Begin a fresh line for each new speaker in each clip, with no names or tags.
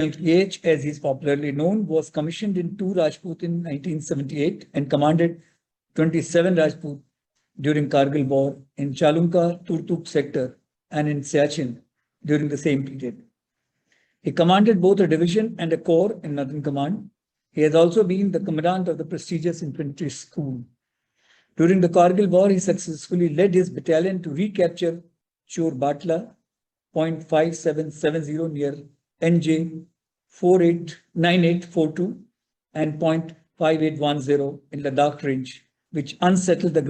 H, as he is popularly known, was commissioned in 2 Rajput in 1978 and commanded 27 Rajput during Kargil War in Chalunka, Turtuk sector and in Siachen during the same period. He commanded both a division and a corps in Northern Command. He has also been the commandant of the prestigious infantry school. During the Kargil War, he successfully led his battalion to recapture Chor Batla, 0.5770 near NJ 9842 and 0.5810 in Ladakh range, which unsettled the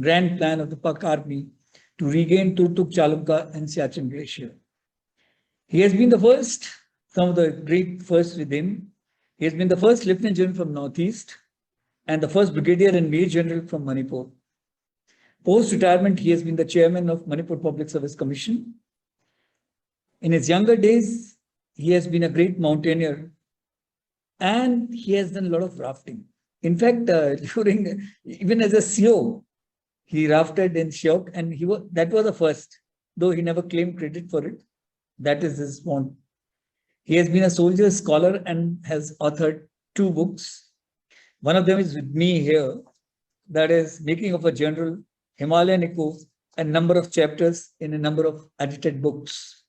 grand plan of the Pak army to regain Turtuk Chalunka and Siachen Glacier. He has been the first, some of the great firsts with him. He has been the first Lieutenant General from Northeast and the first Brigadier and Major General from Manipur. Post-retirement, he has been the chairman of Manipur Public Service Commission. In his younger days, he has been a great mountaineer and he has done a lot of rafting. In fact, even as a CO, he rafted in Shiok and that was the first, though he never claimed credit for it. That is his want. He has been a soldier scholar and has authored 2 books. One of them is with me here, that is Making of a General, Himalayan Echoes, and number of chapters in a number of edited books.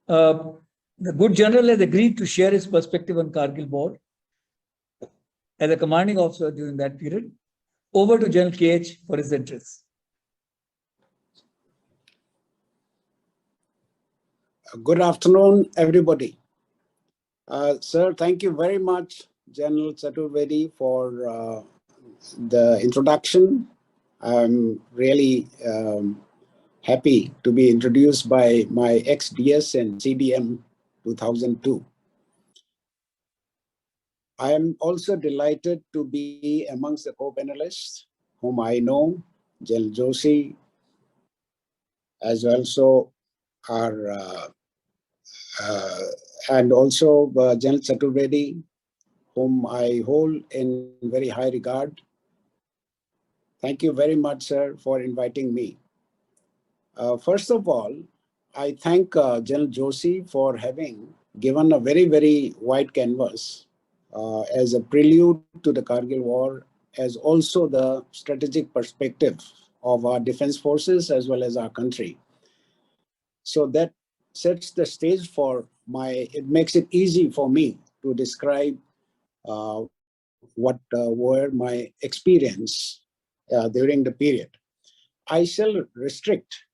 The good general has agreed to share his perspective on Kargil War as a commanding officer during that period. Over to General KH for his address.
Good afternoon, everybody. Sir, thank you very much, General Chaturvedi, for the introduction. I'm really happy to be introduced by my ex-DS and CDM 2002. I am also delighted to be amongst the co-panelists whom I know, General Joshi, as also our and also General Chaturvedi, whom I hold in very high regard. Thank you very much, sir, for inviting me. First of all, I thank General Joshi for having given a very, very wide canvas as a prelude to the Kargil War, as also the strategic perspective of our defense forces as well as our country. So that sets the stage for it makes it easy for me to describe what were my experience during the period. I shall restrict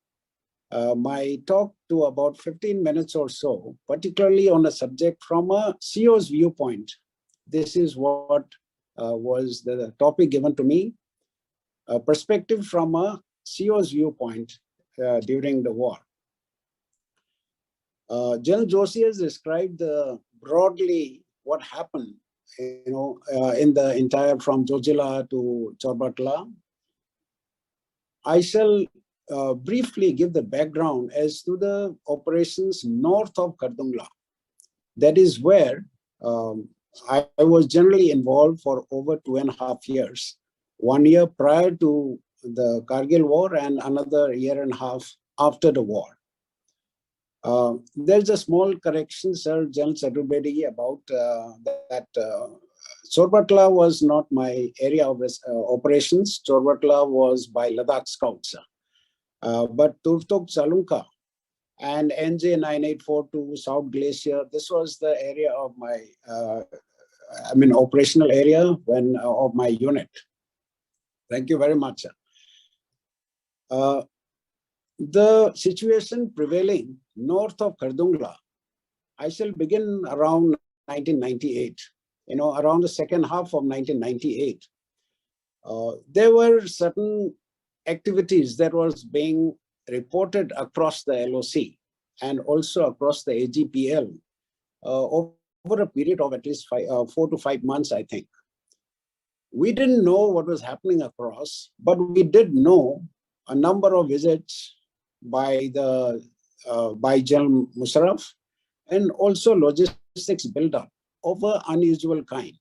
my talk to about 15 minutes or so, particularly on a subject from a CO's viewpoint. This is what was the topic given to me, a perspective from a CO's viewpoint during the war. General Joshi has described broadly what happened, in the entire from Jojila to Chorbatla. I shall briefly give the background as to the operations north of Kardungla. That is where I was generally involved for over 2.5 years. 1 year prior to the Kargil War and another 1.5 years after the war. There's a small correction, Sir General Chaturvedi, about that Chorbatla was not my area of operations. Chorbatla was by Ladakh Scouts. But Turtuk Chalunka and NJ 9842 South Glacier, this was the area of my, operational area of my unit. Thank you very much, sir. The situation prevailing north of Kardungla, I shall begin around 1998, around the second half of 1998. There were certain activities that was being reported across the LOC and also across the AGPL over a period of at least 4 to 5 months, I think. We didn't know what was happening across, but we did know a number of visits by General Musharraf and also logistics build-up of an unusual kind.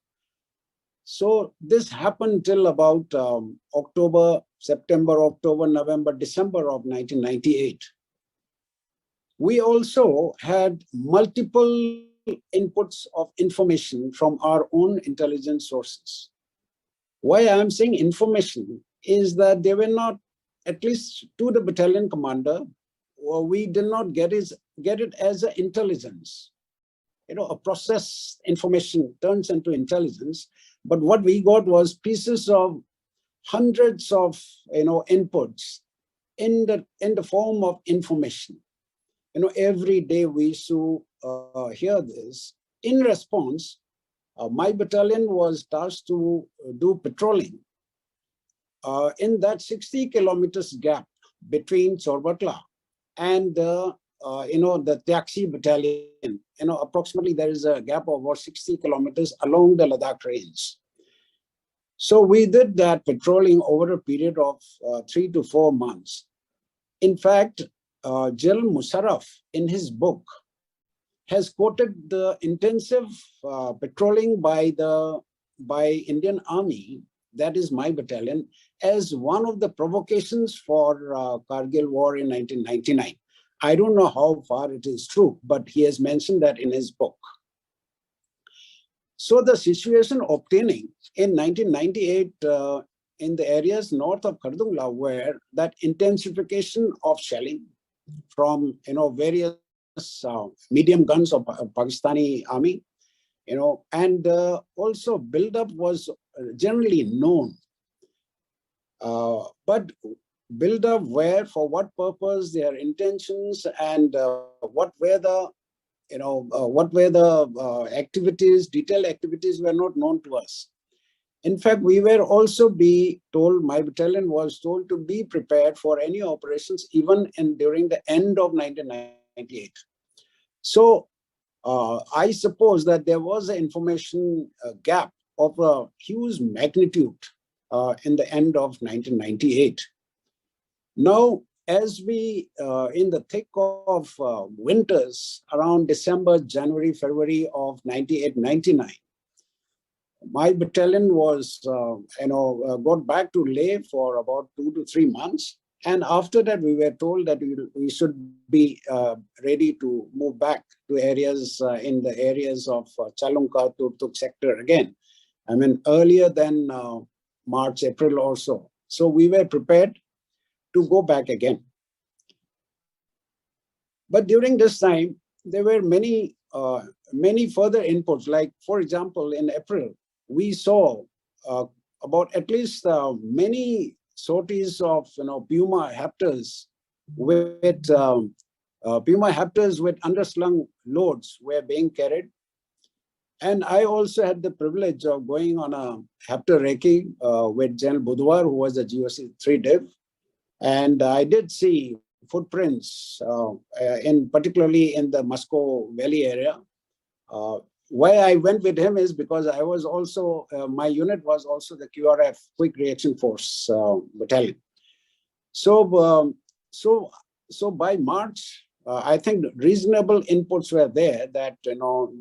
So this happened till about September, October, November, December of 1998. We also had multiple inputs of information from our own intelligence sources. Why I'm saying information is that they were not, at least to the battalion commander, we did not get it as an intelligence. A process information turns into intelligence. But what we got was pieces of hundreds of inputs in the form of information. Every day we used to hear this. In response, my battalion was tasked to do patrolling in that 60 kilometers gap between Chorbatla and the Taxi battalion. Approximately there is a gap of about 60 kilometers along the Ladakh range. So we did that patrolling over a period of 3 to 4 months. In fact, General Musharraf in his book has quoted the intensive patrolling by Indian Army, that is my battalion, as one of the provocations for Kargil war in 1999. I don't know how far it is true, but he has mentioned that in his book. So the situation obtaining in 1998 in the areas north of Kardungla, where that intensification of shelling from various medium guns of Pakistani army, and also buildup was generally known. But buildup where, for what purpose, their intentions, and what were the activities, detailed activities were not known to us. In fact, we were also my battalion was told to be prepared for any operations even during the end of 1998. So I suppose that there was an information gap of a huge magnitude in the end of 1998. Now, as we, in the thick of winters around December, January, February of 98-99, my battalion was, got back to Leh for about 2 to 3 months. And after that, we were told that we should be ready to move back to areas in the areas of Chalunka, Turtuk sector again. I mean, earlier than March, April or so. So we were prepared to go back again. But during this time, there were many further inputs. Like, for example, in April, we saw about at least many sorties of Puma Haptors with underslung loads were being carried. And I also had the privilege of going on a Haptor recce with General Budwar, who was a GOC 3 Div. And I did see footprints, particularly in the Moscow Valley area. Why I went with him is because I was also, my unit was also the QRF, Quick Reaction Force Battalion. So by March, I think reasonable inputs were there that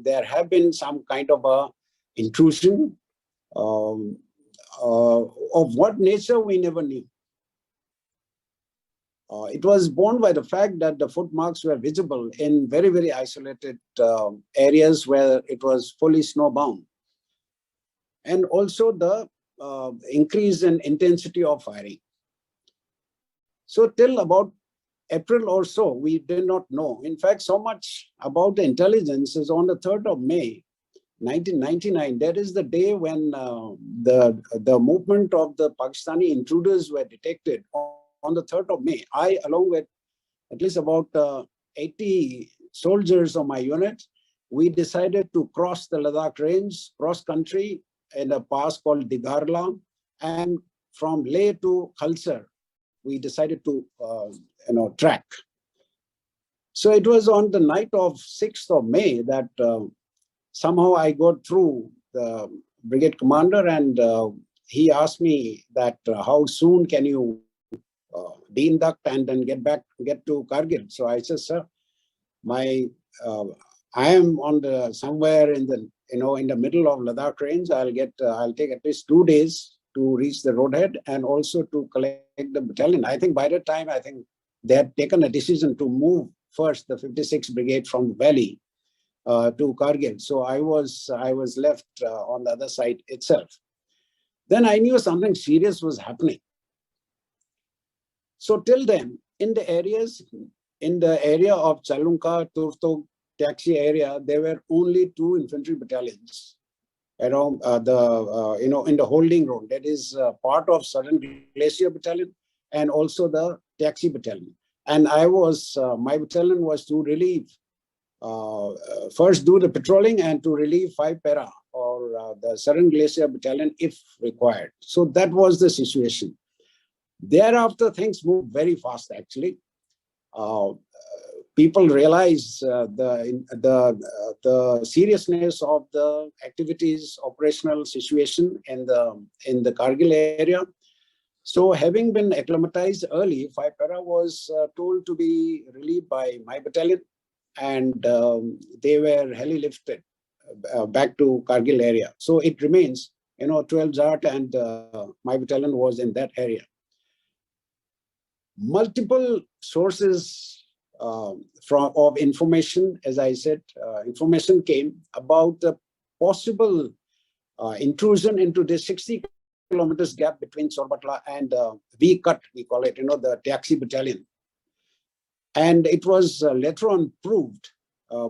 there have been some kind of a intrusion of what nature we never knew. It was borne by the fact that the footmarks were visible in very, very isolated areas where it was fully snowbound. And also the increase in intensity of firing. So till about April or so, we did not know. In fact, so much about the intelligence is on the 3rd of May, 1999. That is the day when the movement of the Pakistani intruders were detected. On the 3rd of May, I, along with at least about 80 soldiers of my unit, we decided to cross the Ladakh range, cross country in a pass called Digharla, and from Leh to Khalsar, we decided to track. So it was on the night of 6th of May that somehow I got through the brigade commander, and he asked me that how soon can you de-induct and then get to Kargil. So I said, sir, I am on somewhere in the middle of Ladakh range. I'll take at least 2 days to reach the roadhead and also to collect the battalion. I think by that time, they had taken a decision to move first, the 56th Brigade from the valley to Kargil. So I was left on the other side itself. Then I knew something serious was happening. So till then, in the area of Chalunka, Turtok, Taxi area, there were only 2 infantry battalions around in the holding road. That is part of Southern Glacier Battalion and also the Taxi Battalion. And my battalion was to relieve, first do the patrolling and to relieve 5 para or the Southern Glacier Battalion if required. So that was the situation. Thereafter, things moved very fast, actually. People realized the seriousness of the activities, operational situation in the Kargil area. So having been acclimatized early, 5 para was told to be relieved by my battalion, and they were heli lifted back to Kargil area. So it remains, 12 Jat and my battalion was in that area. Multiple sources of information, as I said, information came about the possible intrusion into the 60 kilometers gap between Sorbatla and V-Cut, we call it, the Taxi Battalion. And it was later on proved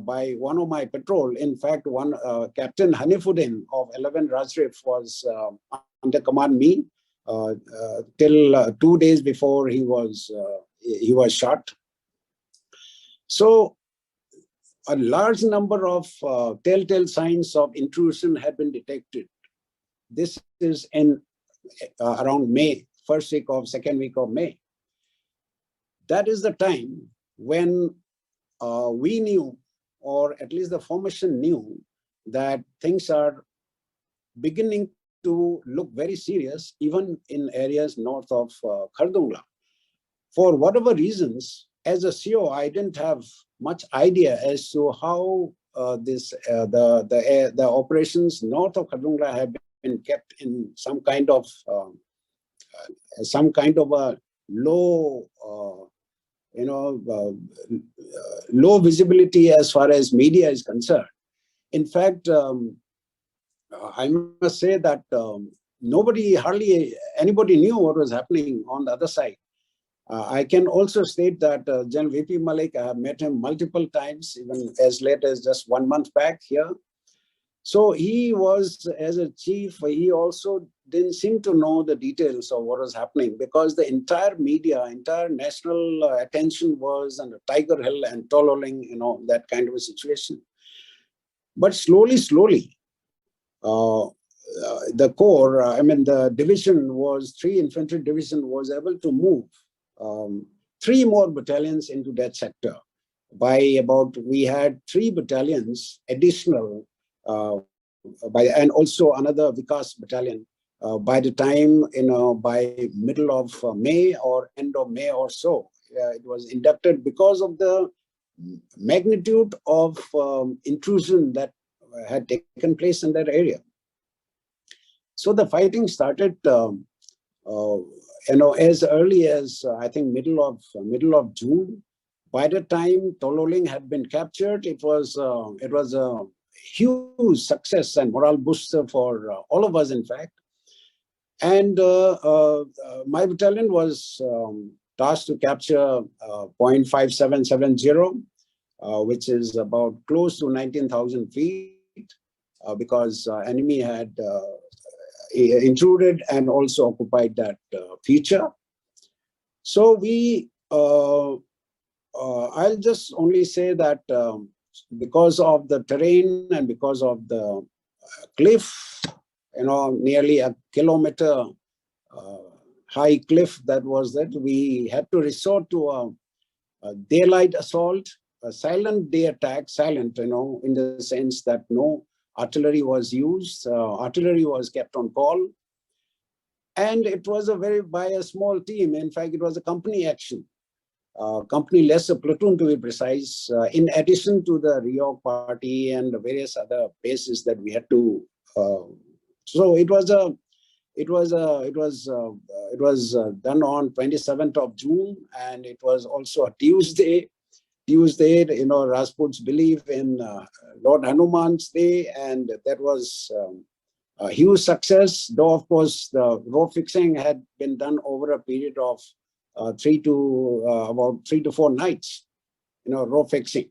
by one of my patrol. In fact, one Captain Hanifuddin of 11 Rajput was under command me till 2 days before he was shot. So a large number of telltale signs of intrusion had been detected. This is in around May, second week of May. That is the time when we knew, or at least the formation knew, that things are beginning to look very serious, even in areas north of Khardungla. For whatever reasons, as a CO, I didn't have much idea as to how the operations north of Khardungla have been kept in some kind of a low, low visibility as far as media is concerned. In fact, I must say that hardly anybody knew what was happening on the other side. I can also state that General V.P. Malik, I have met him multiple times, even as late as just 1 month back here. So he was, as a chief, he also didn't seem to know the details of what was happening, because the entire media, entire national attention was on the Tiger Hill and Tololing, that kind of a situation. But slowly, the corps, the division was, 3 infantry division was able to move 3 more battalions into that sector. We had 3 battalions additional, and also another Vikas battalion by the time, by middle of May or end of May or so. It was inducted because of the magnitude of intrusion that had taken place in that area. So the fighting started, as early as I think middle of June. By the time Tololing had been captured, it was a huge success and morale booster for all of us, in fact. And my battalion was tasked to capture point 5770, which is about close to 19,000 feet, because enemy had intruded and also occupied that feature. So I'll just only say that because of the terrain and because of the cliff, nearly a kilometer high cliff that was that, we had to resort to a daylight assault, a silent day attack, silent, in the sense that no artillery was used, artillery was kept on call. And it was by a small team. In fact, it was a company action. Company less a platoon, to be precise, in addition to the reorg party and the various other bases that we had to. So it was done on 27th of June, and it was also a Tuesday. Tuesday, Rajputs believe in Lord Hanuman's day, and that was a huge success. Though, of course, the row fixing had been done over a period of about 3 to 4 nights, row fixing.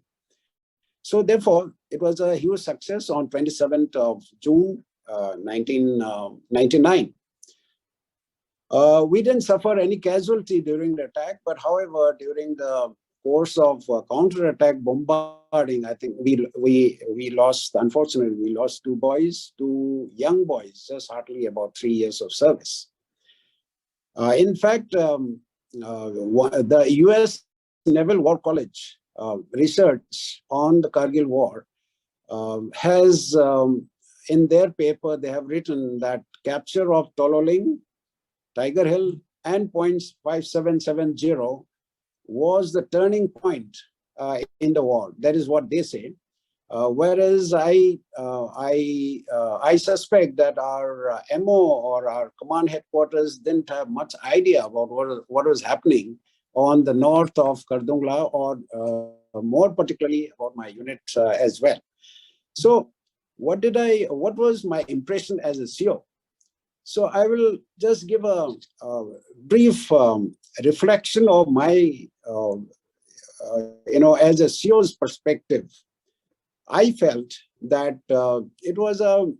So therefore, it was a huge success on 27th of June, 1999. We didn't suffer any casualty during the attack, but however, during the course of counter-attack bombarding, I think we lost, unfortunately, we lost 2 boys, 2 young boys, just hardly about 3 years of service. In fact, the US Naval War College research on the Kargil War has, in their paper, they have written that capture of Tololing, Tiger Hill, and points 5770 was the turning point in the war. That is what they say. Whereas I suspect that our MO or our command headquarters didn't have much idea about what was happening on the north of Kardungla, or more particularly about my unit as well. So what was my impression as a CO? So I will just give a brief reflection of my, as a CO's perspective. I felt that it was a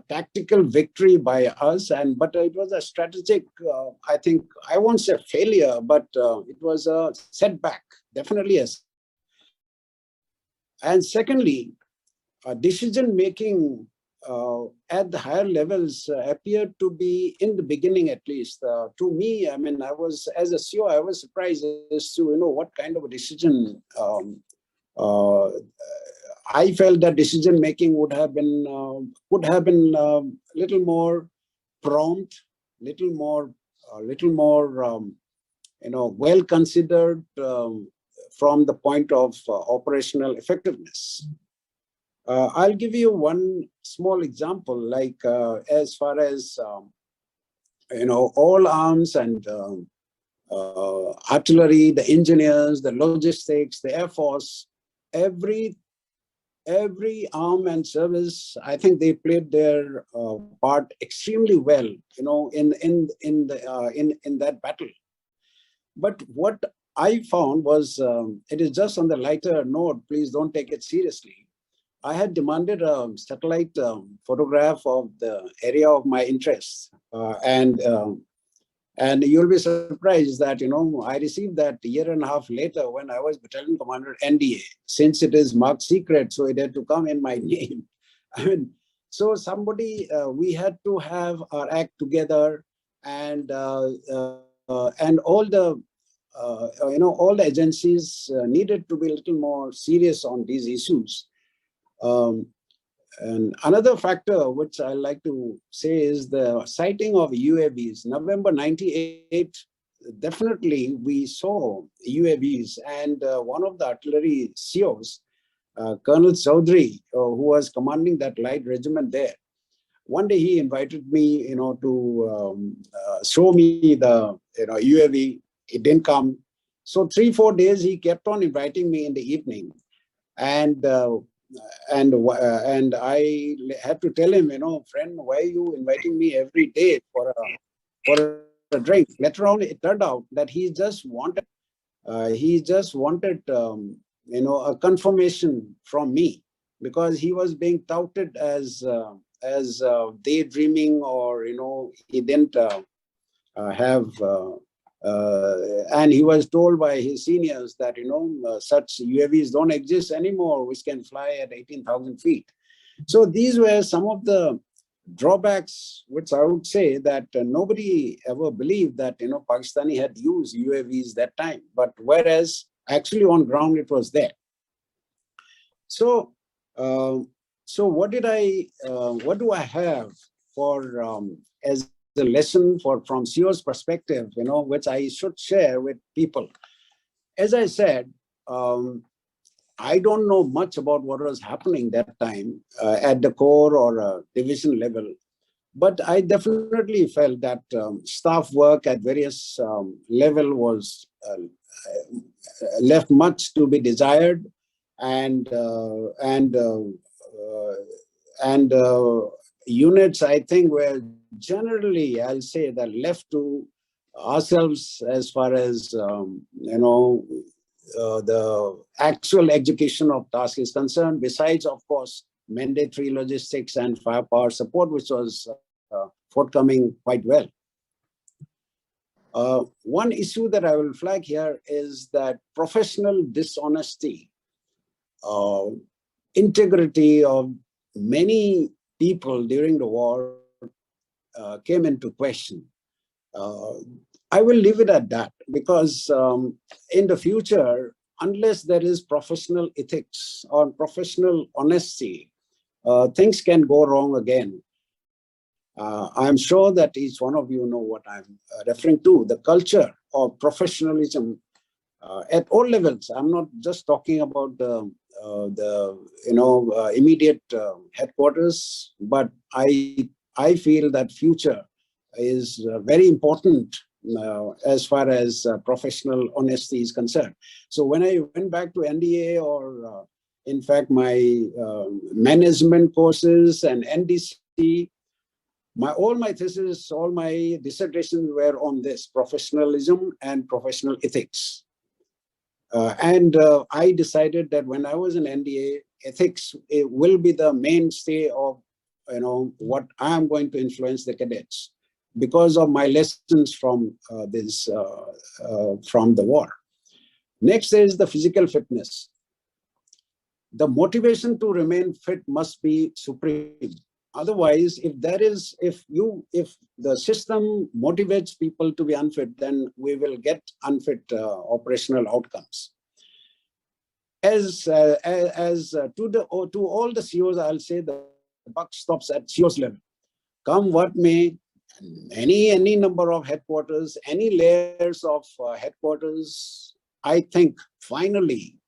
tactical victory by us, but it was a strategic, I think, I won't say failure, but it was a setback, definitely. And secondly, decision-making at the higher levels appeared to be, in the beginning at least, to me, I mean, as a CO, I was surprised as to, what kind of a decision I felt that decision making would have been little more prompt, little more well considered from the point of operational effectiveness. I'll give you one small example, like as far as all arms and artillery, the engineers, the logistics, the Air Force, every arm and service, I think they played their part extremely well, in that battle. But what I found was, it is just on the lighter note, please don't take it seriously. I had demanded a satellite photograph of the area of my interest, and you'll be surprised that, I received that a year and a half later when I was Battalion Commander NDA. Since it is marked secret, so it had to come in my name. I mean, so somebody, we had to have our act together, and all the, all the agencies needed to be a little more serious on these issues. And another factor which I like to say is the sighting of UAVs. November 98, definitely we saw UAVs, and one of the artillery COs, Colonel Chaudhary, who was commanding that light regiment there, one day he invited me, to show me the UAV. It didn't come. So 3-4 days he kept on inviting me in the evening, and I had to tell him, friend, why are you inviting me every day for a drink? Later on, it turned out that he just wanted a confirmation from me, because he was being touted as daydreaming, or he didn't have. And he was told by his seniors that, such UAVs don't exist anymore, which can fly at 18,000 feet. So these were some of the drawbacks, which I would say that nobody ever believed that, Pakistani had used UAVs that time. But whereas actually on ground, it was there. So, what do I have for, as a lesson from CEO's perspective, which I should share with people? As I said, I don't know much about what was happening that time at the corps or division level, but I definitely felt that staff work at various level was left much to be desired, and units, I think, were generally, I'll say, that left to ourselves as far as the actual execution of task is concerned, besides, of course, mandatory logistics and firepower support, which was forthcoming quite well. One issue that I will flag here is that professional dishonesty, integrity of many people during the war came into question. I will leave it at that, because in the future, unless there is professional ethics or professional honesty, things can go wrong again. I'm sure that each one of you know what I'm referring to, the culture of professionalism at all levels. I'm not just talking about the immediate headquarters, but I feel that future is very important as far as professional honesty is concerned. So when I went back to NDA, or in fact my management courses and NDC, all my thesis, all my dissertations were on this, professionalism and professional ethics. I decided that when I was in NDA, ethics, it will be the mainstay of what I am going to influence the cadets, because of my lessons from from the war. Next is the physical fitness. The motivation to remain fit must be supreme. Otherwise, if the system motivates people to be unfit, then we will get unfit operational outcomes. As to all the COs, I'll say the buck stops at COs level. Come what may, any number of headquarters, any layers of headquarters, I think finally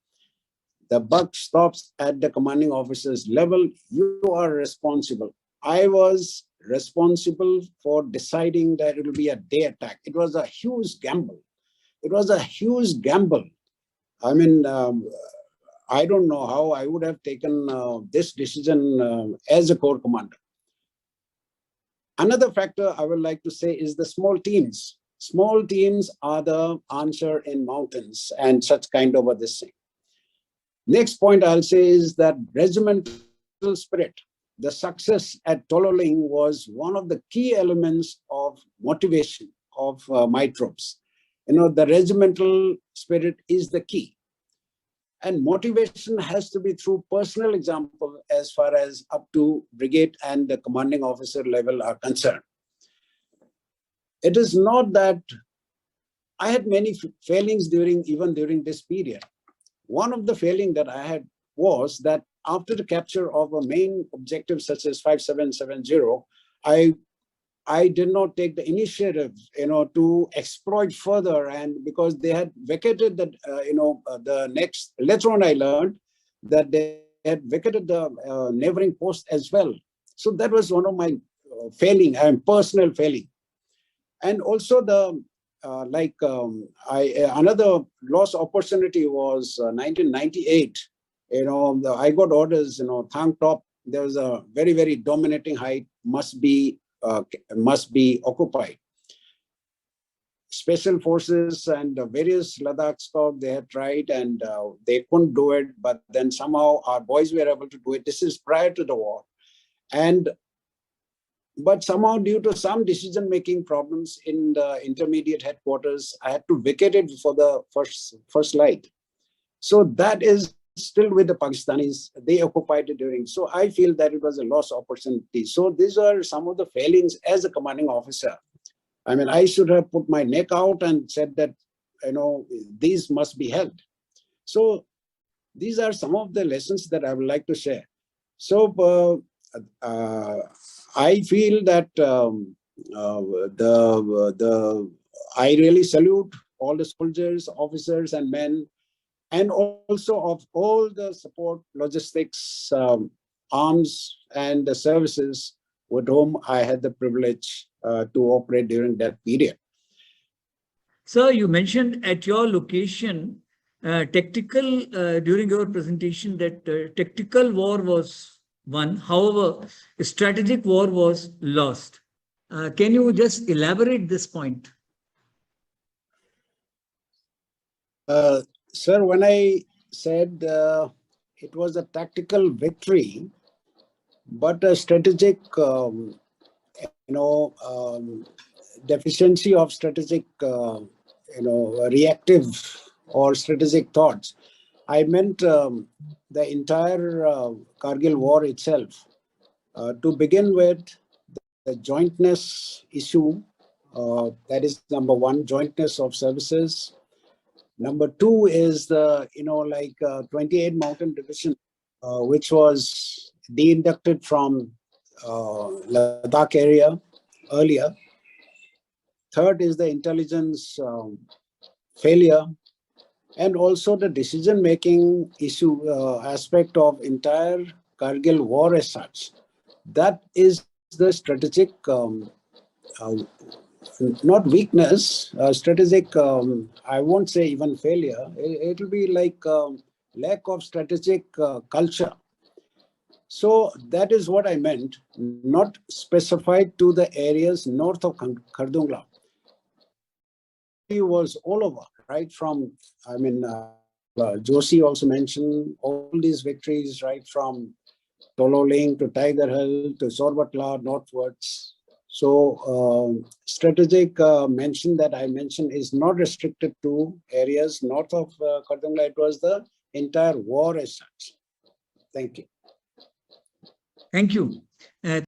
the buck stops at the commanding officer's level. You are responsible. I was responsible for deciding that it will be a day attack. It was a huge gamble. It was a huge gamble. I mean, I don't know how I would have taken this decision as a corps commander. Another factor I would like to say is the small teams. Small teams are the answer in mountains and such kind of a this thing. Next point I'll say is that regimental spirit. The success at Tololing was one of the key elements of motivation of my troops. The regimental spirit is the key. And motivation has to be through personal example as far as up to brigade and the commanding officer level are concerned. It is not that I had many failings even during this period. One of the failing that I had was that after the capture of a main objective such as 5770, I did not take the initiative, to exploit further, and because they had vacated the, the next. Later on, I learned that they had vacated the neighboring post as well. So that was one of my personal failing, and also the another lost opportunity was 1998. I got orders. Thang top. There was a very, very dominating height must be occupied. Special forces and various Ladakh Scouts, they had tried and they couldn't do it, but then somehow our boys were able to do it. This is prior to the war. But somehow due to some decision-making problems in the intermediate headquarters, I had to vacate it for the first light. So that is still with the Pakistanis. They occupied it during. So I feel that it was a lost opportunity. So these are some of the failings as a commanding officer. I mean, I should have put my neck out and said that, these must be held. So these are some of the lessons that I would like to share. So I feel that I really salute all the soldiers, officers and men, and also of all the support, logistics, arms and the services with whom I had the privilege to operate during that period.
Sir, you mentioned at your location, tactical, during your presentation that tactical war was won. However, strategic war was lost. Can you just elaborate this point?
Sir, when I said it was a tactical victory, but a strategic, deficiency of strategic, reactive or strategic thoughts. I meant the entire Kargil war itself. To begin with, the jointness issue, that is number one, jointness of services. Number two is the, 28 Mountain Division, which was de-inducted from Ladakh area earlier. Third is the intelligence failure, and also the decision-making issue aspect of entire Kargil war as such. That is the strategic, not weakness, strategic, I won't say even failure. It will be like lack of strategic culture. So that is what I meant, not specified to the areas north of Khardungla. It was all over, right from, Joshi also mentioned all these victories, right from Tololing to Tiger Hill to Sorbatla northwards. So strategic mention that I mentioned is not restricted to areas north of Khardungla. It was the entire war as such. Thank you.
Thank you.